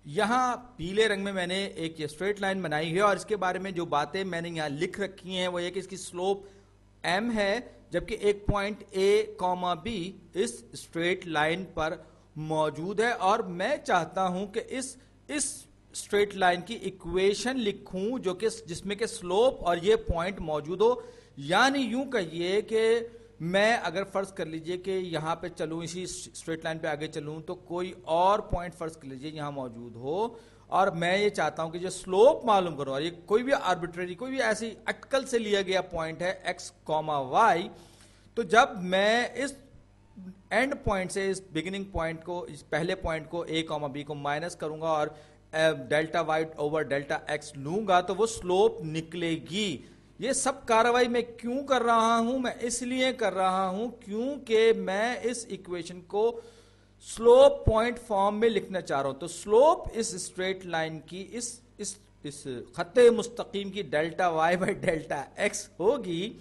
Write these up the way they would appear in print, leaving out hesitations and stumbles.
یہاں پیلے رنگ میں میں نے ایک اسٹریٹ لائن بنائی ہے اور اس کے بارے میں جو باتیں میں نے یہاں لکھ رکھی ہیں وہ یہ کہ اس کی سلوپ ایم ہے، جبکہ ایک پوائنٹ اے کوما بی اس اسٹریٹ لائن پر موجود ہے، اور میں چاہتا ہوں کہ اس اسٹریٹ لائن کی ایکویشن لکھوں جو کہ جس میں کہ سلوپ اور یہ پوائنٹ موجود ہو. یعنی یوں کہیے کہ میں اگر فرض کر لیجئے کہ یہاں پہ چلوں، اسی اسٹریٹ لائن پہ آگے چلوں، تو کوئی اور پوائنٹ فرض کر لیجئے یہاں موجود ہو، اور میں یہ چاہتا ہوں کہ جو سلوپ معلوم کروں، اور یہ کوئی بھی آربیٹری، کوئی بھی ایسی اٹکل سے لیا گیا پوائنٹ ہے ایکس کوما وائی، تو جب میں اس اینڈ پوائنٹ سے اس بگننگ پوائنٹ کو، اس پہلے پوائنٹ کو اے کوما بی کو مائنس کروں گا اور delta y over delta x لوں گا تو وہ سلوپ نکلے گی. یہ سب کاروائی میں کیوں کر رہا ہوں؟ میں اس لیے کر رہا ہوں کیونکہ میں اس ایکویشن کو سلوپ پوائنٹ فارم میں لکھنا چاہ رہا ہوں. تو سلوپ اس اسٹریٹ لائن کی اس خط مستقیم کی delta y by delta x ہوگی،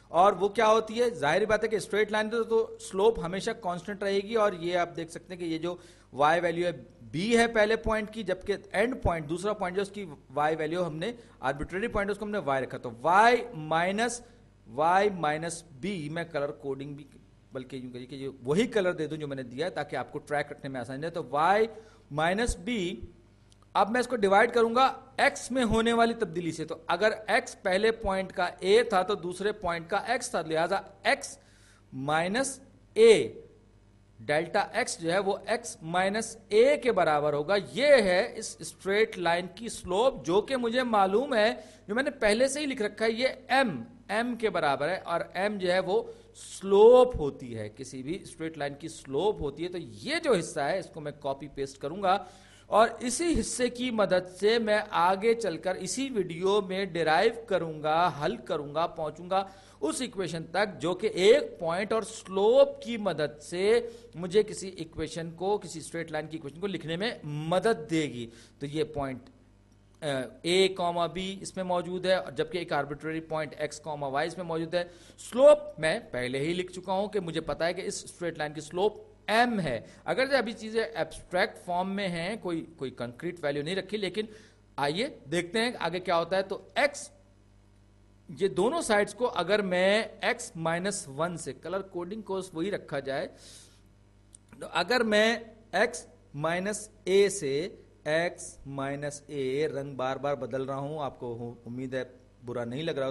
اور وہ کیا ہوتی ہے؟ ظاہری بات ہے کہ اسٹریٹ لائن تو سلوپ ہمیشہ کانسٹنٹ رہے گی، اور یہ آپ دیکھ سکتے ہیں کہ یہ جو وائی ویلیو ہے بی ہے پہلے پوائنٹ کی، جبکہ اینڈ پوائنٹ دوسرا پوائنٹ جو اس کی وائی ویلیو ہم نے آربیٹری پوائنٹ اس کو ہم نے وائی رکھا، تو وائی مائنس بی، میں کلر کوڈنگ بھی بلکہ یوں کہیے کہ یہ وہی کلر دے دوں جو میں نے دیا ہے تاکہ آپ کو ٹریک رکھنے میں آسانی ہے. تو وائی مائنس بی، اب میں اس کو ڈیوائڈ کروں گا ایکس میں ہونے والی تبدیلی سے. تو اگر ایکس پہلے پوائنٹ کا اے تھا تو دوسرے پوائنٹ کا ایکس تھا، لہذا ایکس مائنس اے ڈیلٹا ایکس جو ہے وہ ایکس مائنس اے کے برابر ہوگا. یہ ہے اس اسٹریٹ لائن کی سلوپ جو کہ مجھے معلوم ہے، جو میں نے پہلے سے ہی لکھ رکھا ہے، یہ ایم کے برابر ہے، اور ایم جو ہے وہ سلوپ ہوتی ہے، کسی بھی اسٹریٹ لائن کی سلوپ ہوتی ہے. تو یہ جو حصہ ہے اس کو میں کاپی پیسٹ کروں گا، اور اسی حصے کی مدد سے میں آگے چل کر اسی ویڈیو میں ڈیرائیو کروں گا، حل کروں گا، پہنچوں گا اس ایکویشن تک جو کہ ایک پوائنٹ اور سلوپ کی مدد سے مجھے کسی ایکویشن کو، کسی اسٹریٹ لائن کی ایکویشن کو لکھنے میں مدد دے گی. تو یہ پوائنٹ اے کوما بی اس میں موجود ہے، جبکہ ایک arbitrary point X comma Y اس میں موجود ہے. سلوپ میں پہلے ہی لکھ چکا ہوں کہ مجھے پتا ہے کہ اس اسٹریٹ لائن کی سلوپ ایم ہے. اگر ابھی چیزیں ایبسٹریکٹ فارم میں ہیں، کوئی کنکریٹ ویلیو نہیں رکھی، لیکن آئیے دیکھتے ہیں آگے کیا ہوتا ہے. تو ایکس، یہ دونوں سائڈز کو اگر میں ایکس مائنس ون سے، کلر کوڈنگ کو وہی رکھا جائے، تو اگر میں ایکس مائنس اے سے، ایکس مائنس اے، رنگ بار بار بدل رہا ہوں، آپ کو امید ہے برا نہیں لگ رہا،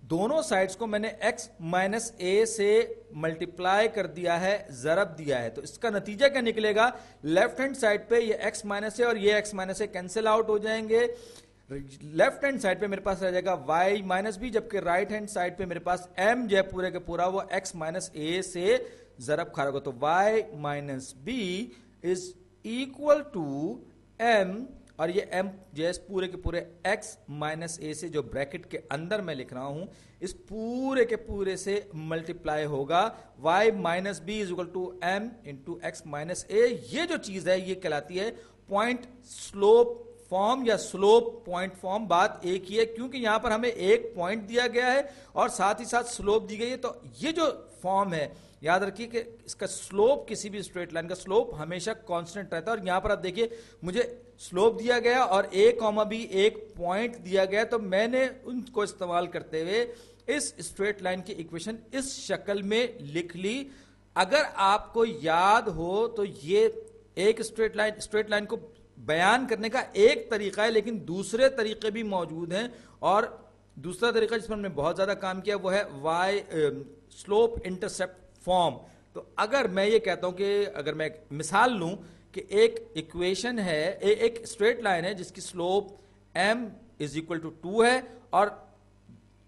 دونوں سائڈز کو میں نے ایکس مائنس اے سے ملٹیپلائی کر دیا ہے، ضرب دیا ہے. تو اس کا نتیجہ کیا نکلے گا؟ لیفٹ ہینڈ سائڈ پہ یہ ایکس مائنس اے اور یہ ایکس مائنس اے کینسل آؤٹ ہو جائیں گے. لیفٹ ہینڈ سائڈ پہ میرے پاس رہ جائے گا وائی مائنس بی، جبکہ رائٹ ہینڈ سائڈ پہ میرے پاس ایم جو ہے پورے کے پورا وہ ایکس مائنس اے سے ضرب کھا ہوگا. تو y minus be is equal to m, اور یہ ایم جو ہے پورے کے پورے ایکس مائنس اے سے جو بریکٹ کے اندر میں لکھ رہا ہوں اس پورے کے پورے سے ملٹیپلائی ہوگا. Y minus be is equal to M into X minus A. یہ جو چیز ہے یہ کہلاتی ہے پوائنٹ سلوپ فارم یا سلوپ پوائنٹ فارم. بات ایک ہی ہے کیونکہ یہاں پر ہمیں ایک پوائنٹ دیا گیا ہے اور ساتھ ہی ساتھ سلوپ دی گئی ہے. تو یہ جو فارم ہے، یاد رکھیے کہ اس کا سلوپ، کسی بھی اسٹریٹ لائن کا سلوپ ہمیشہ کانسٹنٹ رہتا ہے. اور یہاں پر آپ دیکھیے مجھے سلوپ دیا گیا اور اے کوما بی ایک پوائنٹ دیا گیا، تو میں نے ان کو استعمال کرتے ہوئے اس اسٹریٹ لائن کی ایکویشن اس شکل میں لکھ لی. اگر آپ کو یاد ہو تو یہ ایک اسٹریٹ لائن کو بیان کرنے کا ایک طریقہ ہے، لیکن دوسرے طریقے بھی موجود ہیں، اور دوسرا طریقہ جس پر ہم نے بہت زیادہ کام کیا وہ ہے وائی سلوپ انٹرسپٹ فارم. تو اگر میں یہ کہتا ہوں کہ اگر میں مثال لوں کہ ایک ایکویشن ہے، ایک اسٹریٹ لائن ہے جس کی slope m is equal to 2 ہے، اور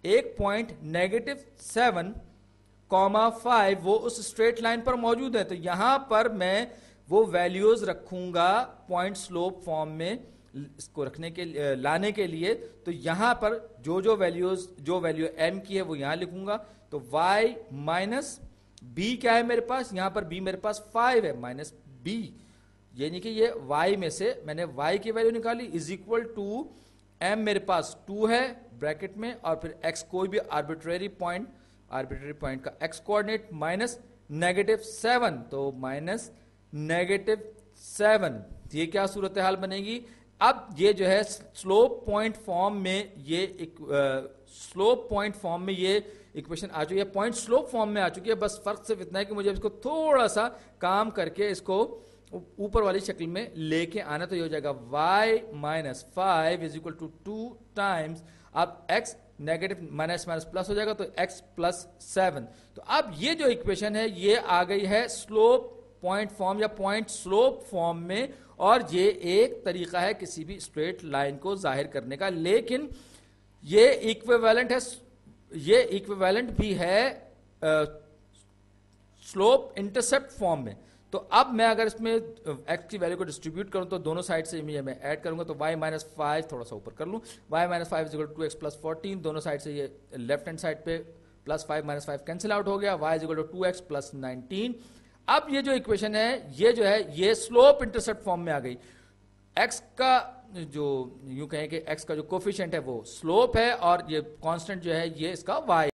ایک پوائنٹ نیگیٹو 7 کوما 5 وہ اس اسٹریٹ لائن پر موجود ہے. تو یہاں پر میں وہ ویلیوز رکھوں گا پوائنٹ سلوپ فارم میں اس کو رکھنے کے لانے کے لیے. تو یہاں پر جو ویلیو ایم کی ہے وہ یہاں لکھوں گا. تو وائی مائنس بی کیا ہے میرے پاس؟ یہاں پر بی میرے پاس 5 ہے، مائنس بی، یعنی کہ یہ وائی میں سے میں نے وائی کی ویلیو نکالی از اکول ٹو ایم میرے پاس 2 ہے بریکٹ میں، اور پھر ایکس کوئی بھی آربیٹری پوائنٹ کا ایکس کوآرڈینیٹ مائنس نیگیٹو 7، تو مائنس نیگیٹو 7 یہ کیا صورتحال بنے گی؟ اب یہ جو ہے سلوپ پوائنٹ فارم میں یہ سلوپ پوائنٹ فارم میں یہ ایکویشن آ چکی ہے، پوائنٹ سلوپ فارم میں آ چکی ہے، بس فرق صرف اتنا ہے کہ مجھے اس کو تھوڑا سا کام کر کے اس کو اوپر والی شکل میں لے کے آنا، تو یہ ہو جائے گا y minus 5 is equal to 2 times, اب x negative minus minus plus ہو جائے گا تو x پلس 7. تو اب یہ جو ایکویشن ہے یہ آ گئی ہے سلوپ پوائنٹ فارم یا پوائنٹ سلوپ فارم میں، اور یہ ایک طریقہ ہے کسی بھی اسٹریٹ لائن کو ظاہر کرنے کا، لیکن یہ ایکویویلنٹ ہے، یہ ایکویویلنٹ بھی ہے سلوپ انٹرسپٹ فارم میں. تو اب میں اگر اس میں ایکس کی ویلیو کو ڈسٹریبیوٹ کروں تو دونوں سائڈ سے میں ایڈ کروں گا، تو y مائنس 5 تھوڑا سا اوپر کر لوں، y minus 5 is equal to 2x plus 14، دونوں سائڈ سے یہ لیفٹ ہینڈ سائڈ پہ پلس 5 مائنس 5 کینسل آؤٹ ہو گیا، y is equal to 2x plus 19. اب یہ جو ایکویشن ہے یہ جو ہے یہ سلوپ انٹرسپٹ فارم میں آ گئی. x کا جو یوں کہیں کہ x کا جو کوفیشنٹ ہے وہ سلوپ ہے، اور یہ کانسٹنٹ جو ہے یہ اس کا y